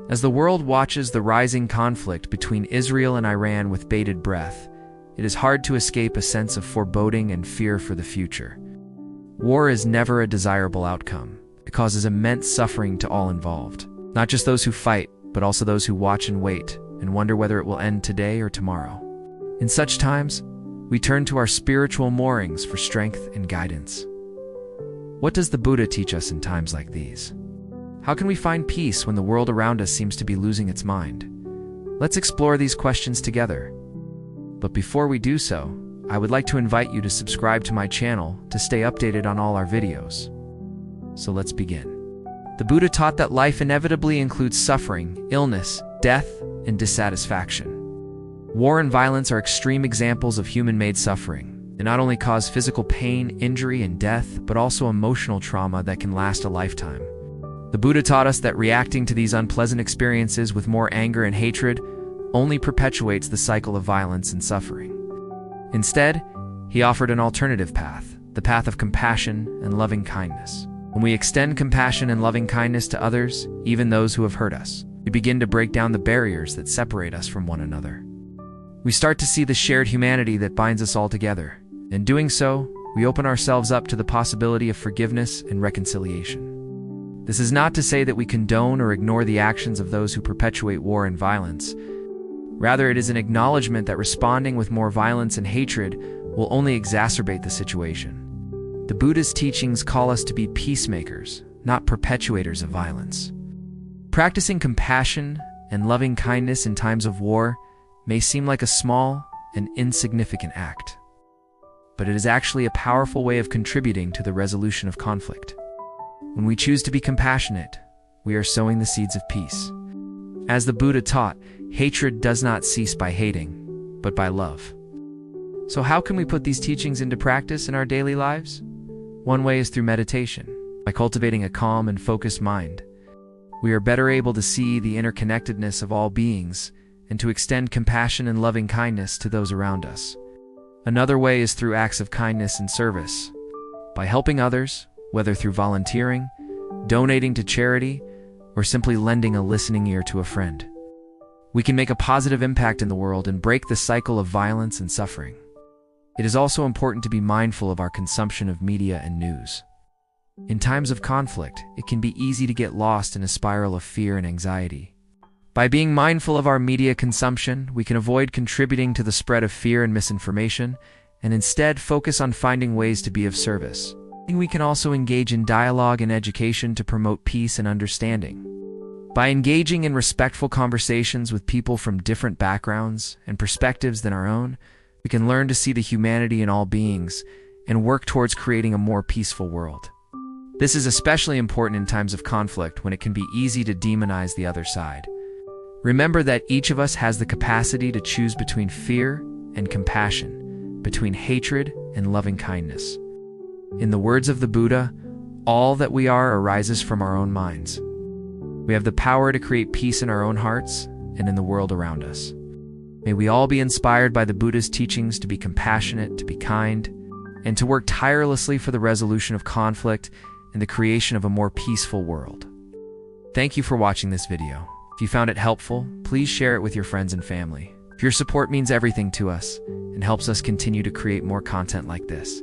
As the world watches the rising conflict between Israel and Iran with bated breath, it is hard to escape a sense of foreboding and fear for the future. War is never a desirable outcome. It causes immense suffering to all involved, not just those who fight, but also those who watch and wait and wonder whether it will end today or tomorrow. In such times, we turn to our spiritual moorings for strength and guidance. What does the Buddha teach us in times like these? How can we find peace when the world around us seems to be losing its mind? Let's explore these questions together. But before we do so, I would like to invite you to subscribe to my channel to stay updated on all our videos. So let's begin. The Buddha taught that life inevitably includes suffering, illness, death, and dissatisfaction. War and violence are extreme examples of human-made suffering. They not only cause physical pain, injury, and death, but also emotional trauma that can last a lifetime. The Buddha taught us that reacting to these unpleasant experiences with more anger and hatred only perpetuates the cycle of violence and suffering. Instead, he offered an alternative path, the path of compassion and loving kindness. When we extend compassion and loving kindness to others, even those who have hurt us, we begin to break down the barriers that separate us from one another. We start to see the shared humanity that binds us all together. In doing so, we open ourselves up to the possibility of forgiveness and reconciliation. This is not to say that we condone or ignore the actions of those who perpetuate war and violence. Rather, it is an acknowledgement that responding with more violence and hatred will only exacerbate the situation. The Buddha's teachings call us to be peacemakers, not perpetuators of violence. Practicing compassion and loving kindness in times of war may seem like a small and insignificant act, but it is actually a powerful way of contributing to the resolution of conflict. When we choose to be compassionate, we are sowing the seeds of peace. As the Buddha taught, hatred does not cease by hating, but by love. So how can we put these teachings into practice in our daily lives? One way is through meditation. By cultivating a calm and focused mind, we are better able to see the interconnectedness of all beings and to extend compassion and loving kindness to those around us. Another way is through acts of kindness and service. By helping others, whether through volunteering, donating to charity, or simply lending a listening ear to a friend, we can make a positive impact in the world and break the cycle of violence and suffering. It is also important to be mindful of our consumption of media and news. In times of conflict, it can be easy to get lost in a spiral of fear and anxiety. By being mindful of our media consumption, we can avoid contributing to the spread of fear and misinformation, and instead focus on finding ways to be of service. We can also engage in dialogue and education to promote peace and understanding. By engaging in respectful conversations with people from different backgrounds and perspectives than our own, we can learn to see the humanity in all beings and work towards creating a more peaceful world. This is especially important in times of conflict when it can be easy to demonize the other side. Remember that each of us has the capacity to choose between fear and compassion, between hatred and loving kindness. In the words of the Buddha, all that we are arises from our own minds. We have the power to create peace in our own hearts and in the world around us. May we all be inspired by the Buddha's teachings to be compassionate, to be kind, and to work tirelessly for the resolution of conflict and the creation of a more peaceful world. Thank you for watching this video. If you found it helpful, please share it with your friends and family. Your support means everything to us and helps us continue to create more content like this.